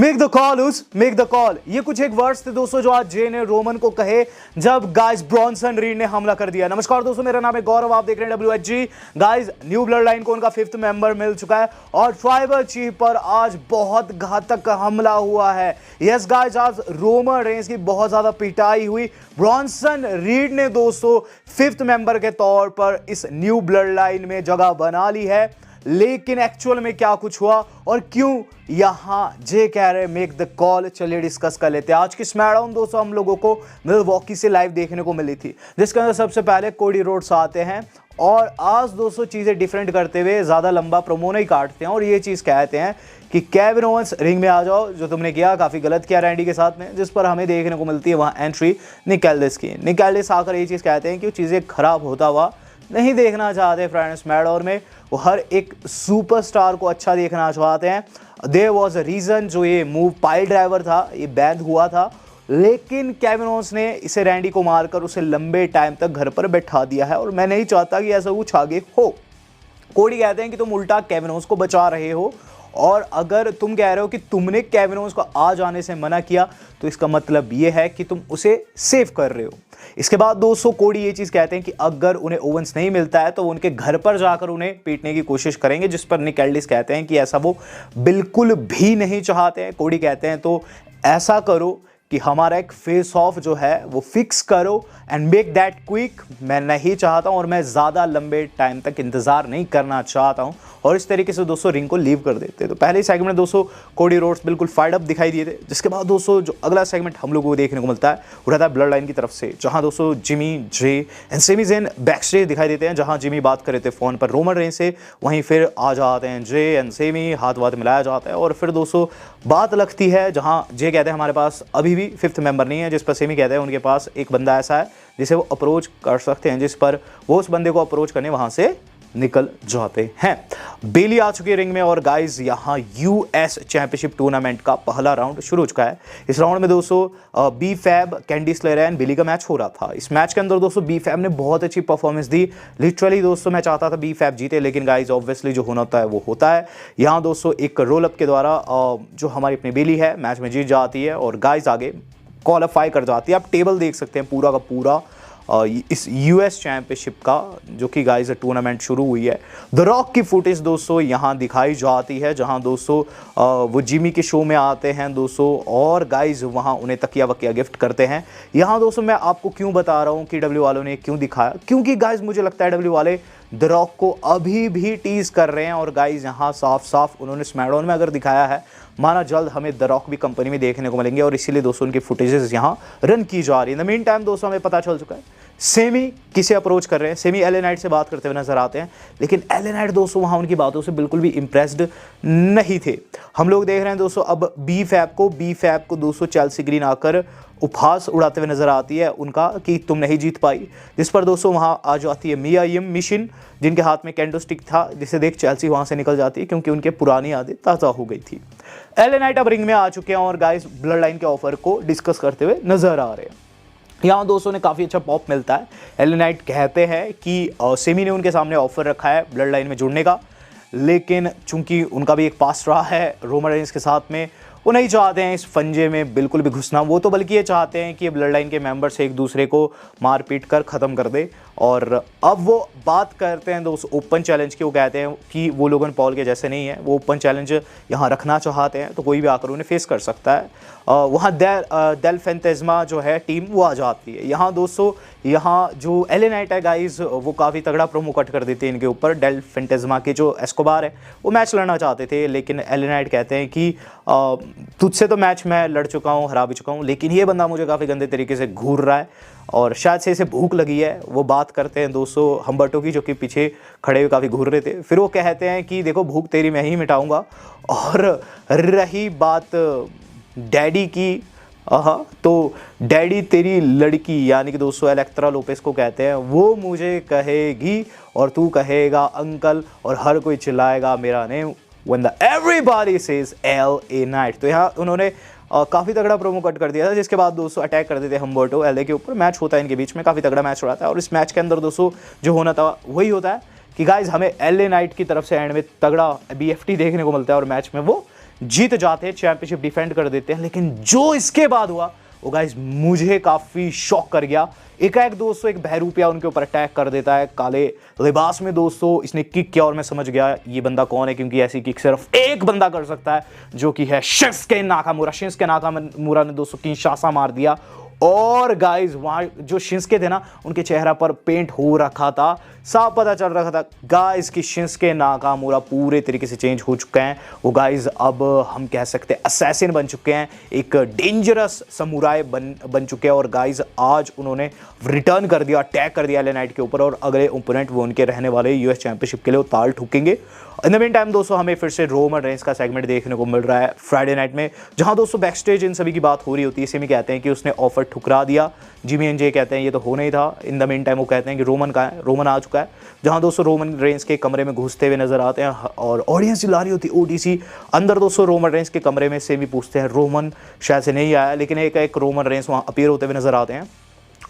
Make the call make the call, ये कुछ एक वर्ड्स थे दोस्तों जो आज जे ने रोमन को कहे जब गाइस ब्रॉन्सन रीड ने हमला कर दिया। नमस्कार दोस्तों, मेरा नाम है गौरव, आप देख रहे हैं WHG। Guys new blood line को उनका 5th मेंबर मिल चुका है और ट्राइबल चीफ पर आज बहुत घातक हमला हुआ है। यस गाइस, आज रोमन रेंस की बहुत ज्यादा पिटाई हुई। ब्रॉन्सन रीड ने दोस्तों 5th मेंबर के तौर पर इस न्यू ब्लड लाइन में जगह बना ली है, लेकिन एक्चुअल में क्या कुछ हुआ और क्यों यहां जे कह रहे मेक द कॉल, चलिए डिस्कस कर लेते हैं। आज की स्मैकडाउन दोस्तों हम लोगों को मिलवॉकी से लाइव देखने को मिली थी, जिसके अंदर सबसे पहले कोडी रोड्स आते हैं और आज दोस्तों चीजें डिफरेंट करते हुए ज्यादा लंबा प्रोमो नहीं काटते हैं और ये चीज कहते हैं कि केविन ओवेंस रिंग में आ जाओ, जो तुमने किया काफी गलत किया रैंडी के साथ में, जिस पर हमें देखने को मिलती है वहां एंट्री निक एल्डिस की। निक एल्डिस आकर ये चीज कहते हैं कि चीजें खराब होता हुआ नहीं देखना चाहते फ्रेंड्स। स्मैकडाउन में वो हर एक सुपरस्टार को अच्छा देखना चाहते हैं। देयर वाज अ रीजन जो ये मूव पाइल ड्राइवर था, ये बैन हुआ था, लेकिन केविन ओवेंस ने इसे रैंडी को मारकर उसे लंबे टाइम तक घर पर बैठा दिया है और मैं नहीं चाहता कि ऐसा कुछ आगे हो। कोडी कहते हैं कि तुम उल्टा केविन ओवेंस को बचा रहे हो और अगर तुम कह रहे हो कि तुमने केविन ओवेंस को आ जाने से मना किया तो इसका मतलब ये है कि तुम उसे सेव कर रहे हो। इसके बाद दोस्तों कोडी ये चीज कहते हैं कि अगर उन्हें ओवेंस नहीं मिलता है तो वो उनके घर पर जाकर उन्हें पीटने की कोशिश करेंगे, जिस पर निक एल्डिस कहते हैं कि ऐसा वो बिल्कुल भी नहीं चाहते हैं। कोडी कहते हैं तो ऐसा करो कि हमारा एक फेस ऑफ जो है वो फिक्स करो एंड मेक दैट क्विक। मैं नहीं चाहता हूं और मैं ज़्यादा लंबे टाइम तक इंतज़ार नहीं करना चाहता हूं, और इस तरीके से दोस्तों रिंग को लीव कर देते। तो पहले सेगमेंट में दोस्तों कोडी रोड्स बिल्कुल फाइड अप दिखाई दिए थे, जिसके बाद दोस्तों जो अगला सेगमेंट हम लोगों को देखने को मिलता है वो रहता है ब्लड लाइन की तरफ से, जहां दोस्तों Jimmy, Jey and Sami Zayn backstage दिखाई देते हैं। जहां जिमी बात कर रहे थे फ़ोन पर रोमन रेंस से, वहीं फिर आ जाते हैं जे एंड सेमी, हाथ वाथ मिलाया जाता है और फिर दोस्तों बात लगती है जहां जे कहते हैं हमारे पास अभी भी 5th मेंबर नहीं है, जिस पर सेमी कहते हैं उनके पास एक बंदा ऐसा है जिसे वो अप्रोच कर सकते हैं, जिस पर वो उस बंदे को अप्रोच करने वहां से निकल जाते हैं। बेली आ चुकी है रिंग में और गाइस यहाँ US चैंपियनशिप टूर्नामेंट का पहला राउंड शुरू हो चुका है। इस राउंड में दोस्तों B Fab, Candy Slayer and Bailey का मैच हो रहा था। इस मैच के अंदर दोस्तों बी फैब ने बहुत अच्छी परफॉर्मेंस दी। लिटरली दोस्तों मैं चाहता था बी फैब जीते, लेकिन गाइस ऑब्वियसली जो होना होता है वो होता है। यहाँ दोस्तों एक रोल अप के द्वारा जो हमारी अपनी बेली है मैच में जीत जाती है और गाइस आगे क्वालिफाई कर जाती है। आप टेबल देख सकते हैं पूरा का पूरा इस US चैंपियनशिप का, जो कि गाइस टूर्नामेंट शुरू हुई है। द रॉक की फुटेज दोस्तों यहाँ दिखाई जाती है, जहाँ दोस्तों वो जिमी के शो में आते हैं दोस्तों और गाइस वहाँ उन्हें तकिया वकिया गिफ्ट करते हैं। यहाँ दोस्तों मैं आपको क्यों बता रहा हूँ कि W वालों ने क्यों दिखाया, क्योंकि गाइस मुझे लगता है W वाले द रॉक को अभी भी टीज कर रहे हैं और गाइस यहाँ साफ साफ उन्होंने स्मैकडाउन में अगर दिखाया है, माना जल्द हमें द रॉक भी कंपनी में देखने को मिलेंगे और इसीलिए दोस्तों उनकी फुटेजेस यहाँ रन की जा रही है। इन द मीन टाइम दोस्तों हमें पता चल चुका है सेमी किसे अप्रोच कर रहे हैं। सेमी LA नाइट से बात करते हुए नजर आते हैं, लेकिन LA नाइट दोस्तों वहाँ उनकी बातों से बिल्कुल भी इम्प्रेस्ड नहीं थे। हम लोग देख रहे हैं दोस्तों अब बी फैब को दोस्तों चेल्सी ग्रीन आकर उपहास उड़ाते हुए नजर आती है उनका कि तुम नहीं जीत पाई, जिस पर दोस्तों वहाँ आ जाती है मिया यम मिशन, जिनके हाथ में कैंडो स्टिक था, जिसे देख चेल्सी वहाँ से निकल जाती है क्योंकि उनके पुरानी यादें ताज़ा हो गई थी। LA नाइट अब रिंग में आ चुके हैं और गाइस ब्लड लाइन के ऑफर को डिस्कस करते हुए नजर आ रहे हैं। यहाँ दोस्तों ने काफ़ी अच्छा पॉप मिलता है। LA नाइट कहते हैं कि सेमी ने उनके सामने ऑफर रखा है ब्लड लाइन में जुड़ने का, लेकिन चूंकि उनका भी एक पास्ट रहा है रोमन रेंस के साथ में, वो नहीं चाहते हैं इस फंजे में बिल्कुल भी घुसना। वो तो बल्कि ये चाहते हैं कि ब्लड लाइन के मेंबर से एक दूसरे को मार पीट कर ख़त्म कर दे। और अब वो बात करते हैं दोस्त ओपन चैलेंज की। वो कहते हैं कि वो लोगन पॉल के जैसे नहीं है, वो ओपन चैलेंज यहाँ रखना चाहते हैं तो कोई भी आकर उन्हें फेस कर सकता है। वहाँ डेल फैंटेज़मा जो है टीम वो आ जाती है। यहाँ दोस्तों यहाँ जो LA नाइट है गाइस वो काफ़ी तगड़ा प्रोमो कट कर देते हैं इनके ऊपर। डेल फैंटेज़मा के जो एस्कोबार है वो मैच लड़ना चाहते थे, लेकिन LA नाइट कहते हैं कि तुझसे तो मैच मैं लड़ चुका हूँ, हरा भी चुका हूँ, लेकिन ये बंदा मुझे काफ़ी गंदे तरीके से घूर रहा है और शायद से इसे भूख लगी है। वो बात करते हैं दोस्तों हम्बर्टो की, जो कि पीछे खड़े हुए काफ़ी घूर रहे थे। फिर वो कहते हैं कि देखो भूख तेरी मैं ही मिटाऊंगा। और रही बात डैडी की, तो डैडी तेरी लड़की यानी कि दोस्तों एलेक्ट्रा लोपेस को कहते हैं, वो मुझे कहेगी और तू कहेगा अंकल और हर कोई चिल्लाएगा मेरा name when the everybody says LA night. तो यहाँ उन्होंने काफ़ी तगड़ा प्रोमो कट कर दिया था, जिसके बाद दोस्तों अटैक कर देते हम्बर्टो LA के ऊपर। मैच होता है इनके बीच में, काफ़ी तगड़ा मैच हो रहा था और इस मैच के अंदर दोस्तों जो होना था वही होता है कि गाइज हमें LA नाइट की तरफ से एंड में तगड़ा BFT देखने को मिलता है और मैच में वो जीत जाते हैं, चैंपियनशिप डिफेंड कर देते हैं। लेकिन जो इसके बाद हुआ वो गाइस मुझे काफी शॉक कर गया। एकाएक दोस्तों एक बहरूपिया उनके ऊपर अटैक कर देता है काले लिबास में। दोस्तों इसने किक किया और मैं समझ गया ये बंदा कौन है, क्योंकि ऐसी किक सिर्फ एक बंदा कर सकता है, जो कि है शिंसुके नाकामुरा। शिंसुके नाकामुरा ने दोस्तों किंशासा मार दिया। और गाइस वहां जो शिंसुके थे ना, उनके चेहरा पर पेंट हो रखा था, साफ पता चल रहा था गाइस कि शिंसुके नाकामुरा पूरे तरीके से चेंज हो चुके हैं। वो गाइस अब हम कह सकते हैं असैसिन बन चुके हैं, एक डेंजरस समुराई बन चुके हैं। और गाइस आज उन्होंने रिटर्न कर दिया, अटैक कर दिया एलए नाइट के ऊपर, और अगले ओपोनेंट वो उनके रहने वाले यूएस चैंपियनशिप के लिए वो ताल ठोकेंगे। इन द मीन टाइम दोस्तों हमें फिर से रोमन रेंस का सेगमेंट देखने को मिल रहा है फ्राइडे नाइट में, जहां दोस्तों बैक स्टेज इन सभी की बात हो रही होती है। सेमी कहते हैं कि उसने ऑफर ठुकरा दिया, जिमी एंड जे कहते हैं ये तो होना ही था। इन द मीन टाइम वो कहते हैं कि रोमन का है, रोमन आ चुका है। जहां दोस्तों रोमन रेंस के कमरे में घुसते हुए नजर आते हैं और ऑडियंस चिल्ला रही होती है ओटीसी अंदर। दोस्तों रोमन रेंस के कमरे में सेमी पूछते हैं रोमन शायद से नहीं आया, लेकिन एक रोमन रेंस वहां अपीयर होते हुए नजर आते हैं।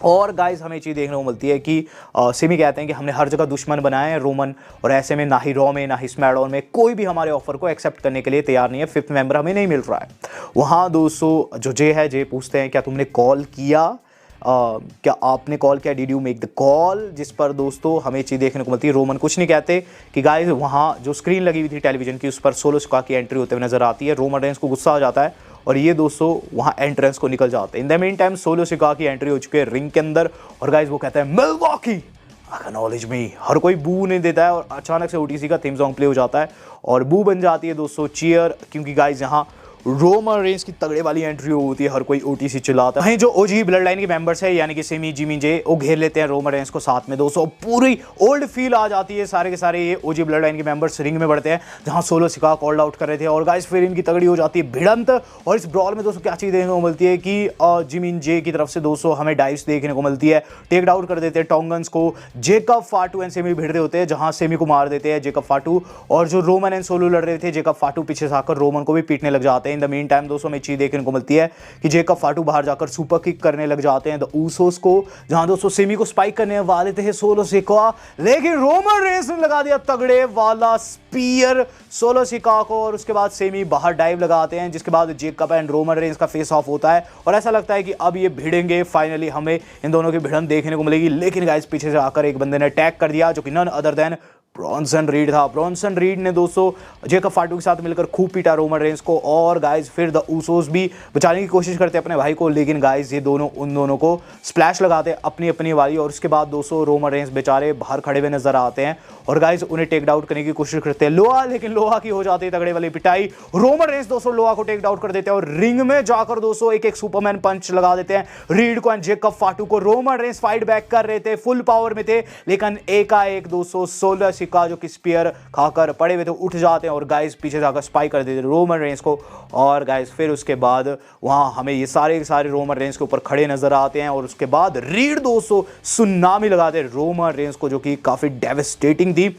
और गाइस हमें चीज़ देखने को मिलती है कि सेमी कहते हैं कि हमने हर जगह दुश्मन बनाए हैं रोमन, और ऐसे में ना ही रॉ में ना ही स्मैकडाउन में कोई भी हमारे ऑफर को एक्सेप्ट करने के लिए तैयार नहीं है। फिफ्थ मेंबर हमें नहीं मिल रहा है। वहाँ दोस्तों जो जे है, जे पूछते हैं क्या तुमने कॉल किया, क्या आपने कॉल किया, did you make the call, जिस पर दोस्तों हमें चीज़ देखने को मिलती है रोमन कुछ नहीं कहते कि गाइस वहाँ जो स्क्रीन लगी हुई थी टेलीविजन की, उस पर सोलो सिका की एंट्री होते हुए नजर आती है। रोमन रेंस को गुस्सा आ जाता है और ये दोस्तों वहाँ एंट्रेंस को निकल जाते हैं। In the mean time solo सिका की एंट्री हो चुकी है रिंग के अंदर, और गाइस वो कहता है मिलवॉकी एक्नॉलेज मी। हर कोई बू नहीं देता है और अचानक से ओटीसी का थीम सॉन्ग प्ले हो जाता है और बू बन जाती है दोस्तों चीयर, क्योंकि गाइस यहाँ रोमन रेंस की तगड़े वाली एंट्री होती है, हर कोई ओटीसी चिल्लाता है। वहीं जो ओजी ब्लड लाइन के मेंबर्स है यानी कि सेमी, जिमी, जे, वो घेर लेते हैं रोमन रेंस को साथ में। दोस्तों पूरी ओल्ड फील आ जाती है, सारे के सारे ये ओजी ब्लड लाइन के मेंबर्स रिंग में बढ़ते हैं जहां सोलो सिका कॉल्ड आउट कर रहे थे। और गाइस फिर इनकी तगड़ी हो जाती है भिड़ंत, और इस ब्रॉल में दोस्तों क्या चीज़ देखने को मिलती है कि जिमी जे की तरफ से दोस्तों हमें डाइस देखने को मिलती है, टेक आउट कर देते हैं टोंगन्स को। जेकब फाटू एंड सेमी भिड़ रहे होते हैं, जहां सेमी को मार देते हैं जेकब फाटू, और जो रोमन एंड सोलो लड़ रहे थे जेकब फाटू पीछे से आकर रोमन को भी पीटने लग जाते हैं। इन द मीन टाइम दोस्तों में चीज देखने को मिलती है कि जेकब फाटू बाहर जाकर सुपर किक करने लग जाते हैं द ऊसोस को, जहां दोस्तों सेमी को स्पाइक करने वाले थे सोलो सिका, लेकिन रोमन रेंस ने लगा दिया तगड़े वाला स्पीयर सोलो सिका को, और उसके बाद सेमी बाहर डाइव लगाते हैं, जिसके बाद जेकब एंड रोमन रेंस का फेस ऑफ होता है और ऐसा लगता है कि अब ये भिड़ेंगे, फाइनली हमें इन दोनों की भिड़न देखने को मिलेगी। लेकिन गाइस पीछे से आकर एक बंदे ने अटैक कर दिया, जो कि none other than Bronson Reed था। ब्रॉन्सन रीड ने दोस्तों जेकब फाटू के साथ मिलकर खूब पीटा रोमन रेंस को, और गाइस फिर द ऊसोस भी बचाने की कोशिश करते हैं अपने भाई को, लेकिन गाइस ये दोनों उन दोनों को स्प्लैश लगाते हैं अपनी अपनी वाली। और उसके बाद दोस्तों रोमन रेंस बेचारे बाहर खड़े हुए नजर आते हैं और गाइस उन्हें टेक आउट करने की कोशिश करते हैं लोहा, लेकिन लोहा की हो जाती है तगड़े वाली पिटाई। रोमन रेंस दोस्तों लोहा को टेक आउट कर देते हैं और रिंग में जाकर दोस्तों एक सुपरमैन पंच लगा देते हैं रीड को एंड जेकब फाटू को। रोमन रेंस फाइट बैक कर रहे थे, फुल पावर में थे, लेकिन एकाएक दोस्तों सोलो सिका जो कि स्पीयर खाकर पड़े हुए थे उठ जाते हैं और गाइस पीछे जाकर स्पाइक कर देते रोमन रेंस को। और गाइस फिर उसके बाद वहां हमें ये सारे रोमन रेंस के ऊपर खड़े नजर आते हैं, और उसके बाद रीड दोस्तों सुनामी लगाते रोमन रेंस को, जो कि काफी डेविस्टेटिंग थी।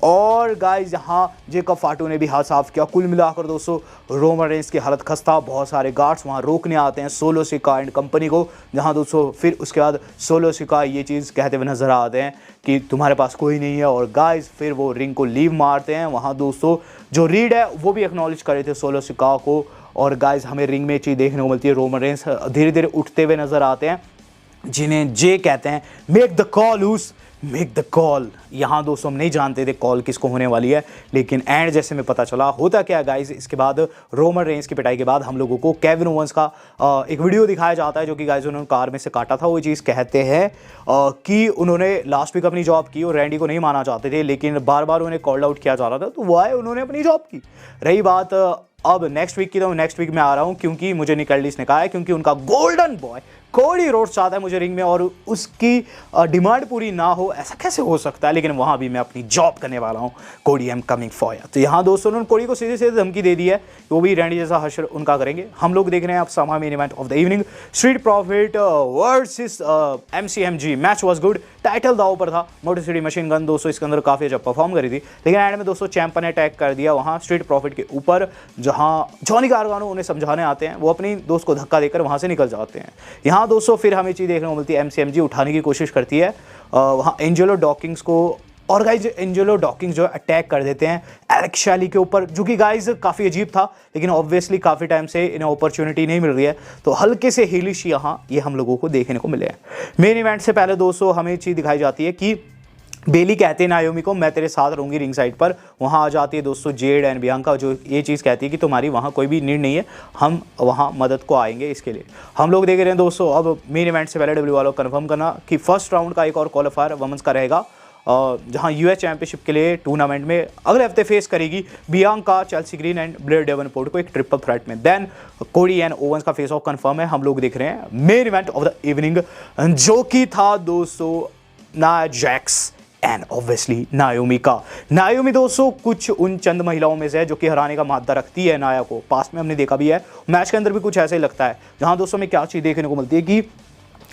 और गाइस यहाँ जेकब फाटू ने भी हाथ साफ किया। कुल मिलाकर दोस्तों रोमन रेंस की हालत खस्ता, बहुत सारे गार्ड्स वहाँ रोकने आते हैं सोलो सिका एंड कंपनी को, जहाँ दोस्तों फिर उसके बाद सोलो सिका ये चीज़ कहते हुए नजर आते हैं कि तुम्हारे पास कोई नहीं है, और गाइस फिर वो रिंग को लीव मारते हैं। वहाँ दोस्तों जो रीड है वो भी एक्नॉलेज कर रहे थे सोलो सिका को, और गाइस हमें रिंग में चीज़ देखने को मिलती है रोमन रेंस धीरे धीरे उठते हुए नजर आते हैं, जिन्हें जे कहते हैं मेक द कॉल ऊस, मेक द कॉल। यहाँ दोस्तों हम नहीं जानते थे कॉल किसको होने वाली है, लेकिन एंड जैसे में पता चला। होता क्या गाइस, इसके बाद रोमन रेंस की पिटाई के बाद हम लोगों को केविन ओवेंस का एक वीडियो दिखाया जाता है, जो कि गाइस उन्होंने कार में से काटा था। वो चीज़ कहते हैं कि उन्होंने लास्ट वीक अपनी जॉब की और रैंडी को नहीं माना चाहते थे, लेकिन बार बार उन्हें कॉल आउट किया जा रहा था, तो वो आए, उन्होंने अपनी जॉब की। रही बात अब नेक्स्ट वीक की, तो नेक्स्ट वीक में आ रहा हूँ, क्योंकि मुझे निकल्डिस ने कहा है, क्योंकि उनका गोल्डन बॉय कोडी रोड्स चाहता है मुझे रिंग में, और उसकी डिमांड पूरी ना हो ऐसा कैसे हो सकता है, लेकिन वहाँ भी मैं अपनी जॉब करने वाला हूँ। कोडी एम कमिंग फॉर यू। तो यहाँ दोस्तों उन्होंने कोडी को सीधे सीधे धमकी दे दी है, वो भी रैंडी जैसा हशर उनका करेंगे। हम लोग देख रहे हैं अब समा main event of the evening, street profit versus MCMG। Match was good, title दाव पर था। मोटर सिटी मशीन गन दोस्तों इसके अंदर काफ़ी अच्छा परफॉर्म करी थी, लेकिन एंड में दोस्तों चैंप ने अटैक कर दिया वहाँ स्ट्रीट प्रॉफिट के ऊपर, जहाँ जॉनी गार्गानो उन्हें समझाने आते हैं, वो अपनी दोस्त को धक्का देकर वहाँ से निकल जाते हैं। यहाँ दोस्तों फिर हमें चीज़ देखने को मिलती है, MCMG उठाने की कोशिश करती है वहाँ एंजेलो डॉकिंग्स को, और गाइज एंजेलो डॉकिंस जो अटैक कर देते हैं एलेक्स शैली के ऊपर, जो कि गाइज काफ़ी अजीब था, लेकिन ऑब्वियसली काफ़ी टाइम से इन्हें अपॉर्चुनिटी नहीं मिल रही है, तो हल्के से हेलिश यहाँ ये हम लोगों को देखने को मिले हैं। मेन इवेंट से पहले दोस्तों हमें चीज़ दिखाई जाती है कि बेली कहते हैं नायोमी को मैं तेरे साथ रहूंगी रिंग साइड पर। वहाँ आ जाती है दोस्तों जेड एंड बियांका, जो ये चीज़ कहती है कि तुम्हारी वहाँ कोई भी नीड नहीं है, हम वहाँ मदद को आएंगे इसके लिए। हम लोग देख रहे हैं दोस्तों अब मेन इवेंट से पहले डब्ल्यू वालों कंफर्म करना कि फर्स्ट राउंड का एक और क्वालिफायर वुमेन्स का रहेगा, जहां यूएस चैंपियनशिप के लिए टूर्नामेंट में अगले हफ्ते फेस करेगी Bianca, Chelsea green and Blair Davenport को एक ट्रिपल थ्रेट में। देन कोडी एंड ओवंस का फेस ऑफ कंफर्म है। हम लोग देख रहे हैं main event of the evening, जो कि था दोस्तों नाया जैक्स एंड ऑब्वियसली नायोमी का। नायोमी दोस्तों कुछ उन चंद महिलाओं में से है जो कि हराने का मादा रखती है नाया को। पास्ट में हमने देखा भी है, मैच के अंदर भी कुछ ऐसा ही लगता है, जहां दोस्तों में क्या चीज़ देखने को मिलती है कि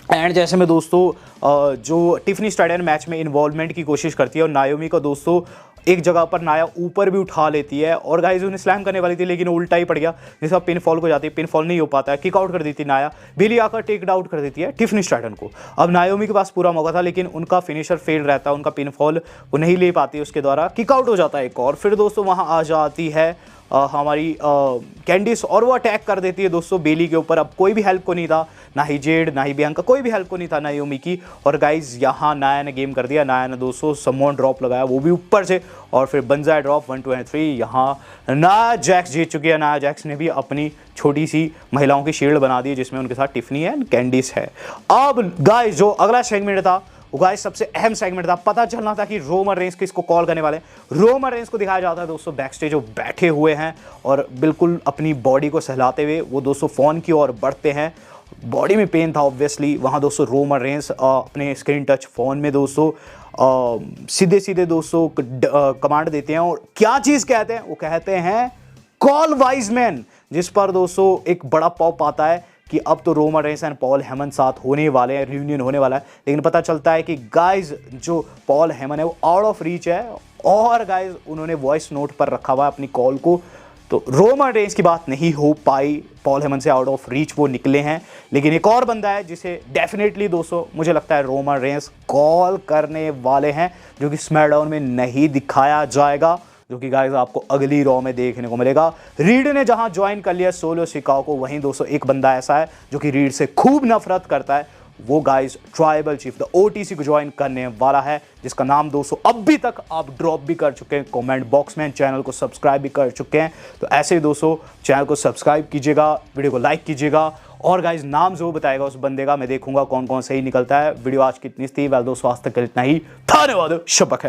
एंड जैसे में दोस्तों जो टिफनी स्ट्रैटन मैच में इन्वॉल्वमेंट की कोशिश करती है, और नायोमी को दोस्तों एक जगह पर नाया ऊपर भी उठा लेती है, और गाइस उन्हें स्लैम करने वाली थी लेकिन उल्टा ही पड़ गया, जिसका पिन फॉल को जाती है, पिन फॉल नहीं हो पाता है, किक आउट कर देती नाया। बिली आकर टेक आउट कर देती है टिफनी स्ट्रैटन को। अब नायोमी के पास पूरा मौका था, लेकिन उनका फिनिशर फेल रहता है, उनका पिन फॉल वो नहीं ले पाती, उसके द्वारा किक आउट हो जाता है एक और। फिर दोस्तों वहाँ आ जाती है हमारी कैंडिस, और वो अटैक कर देती है दोस्तों बेली के ऊपर। अब कोई भी हेल्प को नहीं था, ना ही जेड ना ही बियांका, कोई भी हेल्प को नहीं था नायोमी की। और गाइज यहाँ नाया ने गेम कर दिया, नाया ने दोस्तों समोन ड्रॉप लगाया, वो भी ऊपर से, और फिर बंजाई ड्रॉप 1 2 and 3। यहाँ नाया जैक्स जीत चुकी है। नाया जैक्स ने भी अपनी छोटी सी महिलाओं की शील्ड बना दी, जिसमें उनके साथ टिफनी एंड कैंडिस है। अब गाइज जो अगला सेगमेंट था वो गाइस सबसे अहम सेगमेंट था। पता चलना था कि रोमन रेंस किसको कॉल करने वाले हैं। रोमन रेंस को दिखाया जाता है दोस्तों बैक स्टेज, जो बैठे हुए हैं और बिल्कुल अपनी बॉडी को सहलाते हुए वो दोस्तों फ़ोन की ओर बढ़ते हैं। बॉडी में पेन था ऑब्वियसली। वहाँ दोस्तों रोमन रेंस अपने स्क्रीन टच फ़ोन में दोस्तों सीधे सीधे दोस्तों कमांड देते हैं, और क्या चीज़ कहते हैं, वो कहते हैं कॉल वाइज मैन, जिस पर दोस्तों एक बड़ा पॉप आता है कि अब तो Roman Reigns and Paul Heyman साथ होने वाले हैं, रियूनियन होने वाला है। लेकिन पता चलता है कि गाइज जो पॉल हेमन है वो आउट ऑफ रीच है, और गाइज उन्होंने वॉइस नोट पर रखा हुआ है अपनी कॉल को, तो रोमन रेंस की बात नहीं हो पाई। पॉल हेमन से आउट ऑफ रीच वो निकले हैं। लेकिन एक और बंदा है जिसे डेफिनेटली दोस्तों मुझे लगता है रोमन रेंस कॉल करने वाले हैं, जो कि स्मैकडाउन में नहीं दिखाया जाएगा, जो कि गाइस आपको अगली रॉ में देखने को मिलेगा। रीड ने जहां ज्वाइन कर लिया सोलो सिकाओ को, वहीं दोस्तों एक बंदा ऐसा है जो कि रीड से खूब नफरत करता है, वो guys tribal chief the OTC को ज्वाइन करने वाला है, जिसका नाम दोस्तों अभी तक आप ड्रॉप भी कर चुके हैं कमेंट बॉक्स में, चैनल को सब्सक्राइब भी कर चुके हैं। तो ऐसे ही दोस्तों चैनल को सब्सक्राइब कीजिएगा, वीडियो को लाइक कीजिएगा, और गाइस नाम जो बताएगा उस बंदे का मैं देखूंगा कौन कौन सही निकलता है। वीडियो आज की इतनी थी, वेल दोस्तों आज तक इतना ही, धन्यवाद, शब्बा खैर।